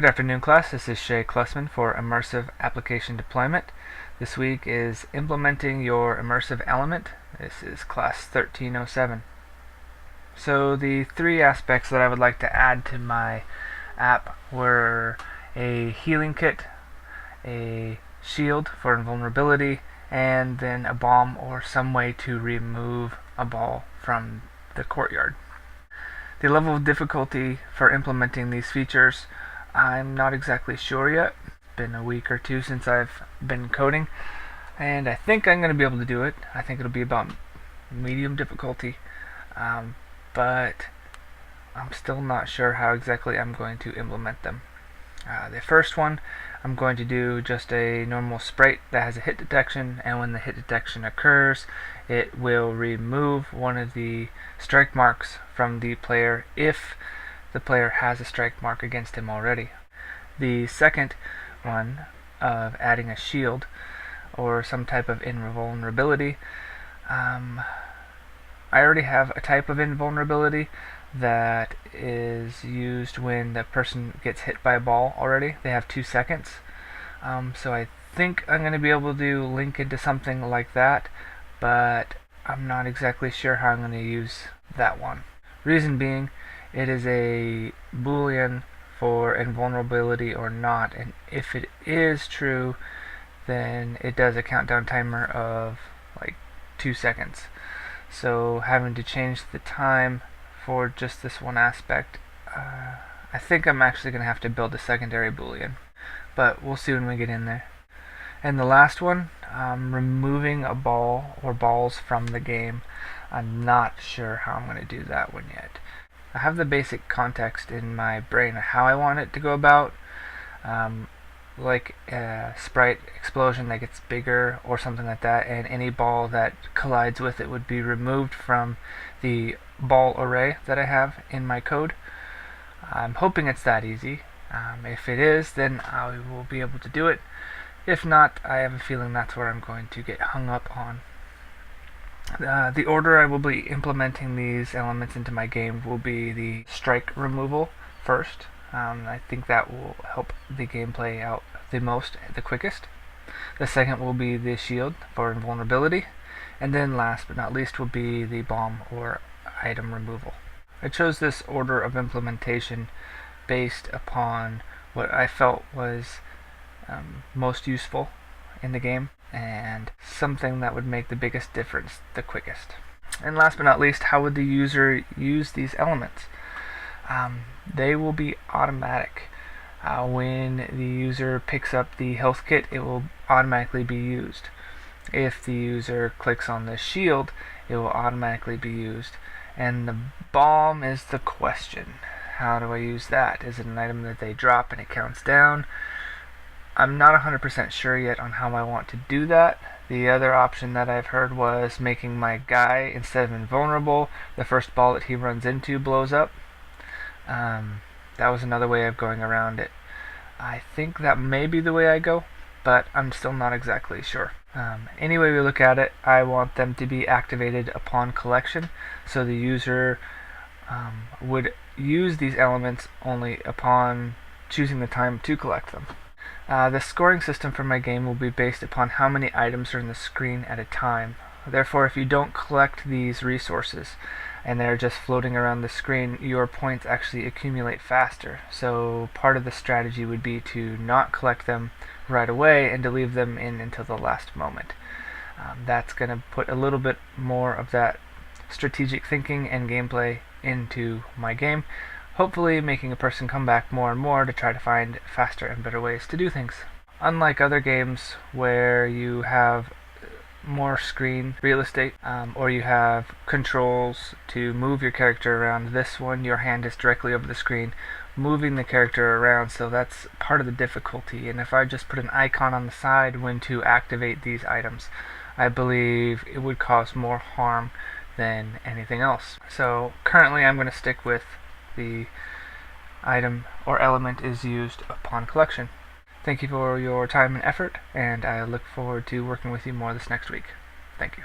Good afternoon, class. This is Shay Klussman for Immersive Application Deployment. This week is implementing your immersive element. This is class 1307. So the three aspects that I would like to add to my app were a healing kit, a shield for invulnerability, and then a bomb or some way to remove a ball from the courtyard. The level of difficulty for implementing these features, I'm not exactly sure yet. It's been a week or two since I've been coding, and I think I'm going to be able to do it. I think it'll be about medium difficulty, but I'm still not sure how exactly I'm going to implement them. The first one, I'm going to do just a normal sprite that has a hit detection, and when the hit detection occurs, it will remove one of the strike marks from the player if the player has a strike mark against him already. The second one of adding a shield or some type of invulnerability, I already have a type of invulnerability that is used when the person gets hit by a ball already. They have 2 seconds. So I think I'm going to be able to link into something like that, but I'm not exactly sure how I'm going to use that one. Reason being, it is a boolean for invulnerability or not, and if it is true, then it does a countdown timer of like 2 seconds. So having to change the time for just this one aspect, I think I'm actually going to have to build a secondary boolean, but we'll see when we get in there. And the last one, removing a ball or balls from the game. I'm not sure how I'm going to do that one yet. I have the basic context in my brain of how I want it to go about, like a sprite explosion that gets bigger or something like that, and any ball that collides with it would be removed from the ball array that I have in my code. I'm hoping it's that easy. If it is, then I will be able to do it. If not, I have a feeling that's where I'm going to get hung up on. The order I will be implementing these elements into my game will be the strike removal first. I think that will help the gameplay out the quickest. The second will be the shield for invulnerability, and then last but not least will be the bomb or item removal. I chose this order of implementation based upon what I felt was most useful in the game and something that would make the biggest difference the quickest. And last but not least, how would the user use these elements? They will be automatic. When the user picks up the health kit, it will automatically be used. If the user clicks on the shield, it will automatically be used. And the bomb is the question. How do I use that? Is it an item that they drop and it counts down? I'm not 100% sure yet on how I want to do that. The other option that I've heard was making my guy, instead of invulnerable, the first ball that he runs into blows up. That was another way of going around it. I think that may be the way I go, but I'm still not exactly sure. Any way we look at it, I want them to be activated upon collection, so the user would use these elements only upon choosing the time to collect them. The scoring system for my game will be based upon how many items are in the screen at a time. Therefore, if you don't collect these resources and they're just floating around the screen, your points actually accumulate faster. So part of the strategy would be to not collect them right away and to leave them in until the last moment. That's going to put a little bit more of that strategic thinking and gameplay into my game, hopefully making a person come back more and more to try to find faster and better ways to do things. Unlike other games where you have more screen real estate, or you have controls to move your character around, this one your hand is directly over the screen moving the character around, so that's part of the difficulty. And if I just put an icon on the side when to activate these items, I believe it would cause more harm than anything else. So currently I'm going to stick with the item or element is used upon collection. Thank you for your time and effort, and I look forward to working with you more this next week. Thank you.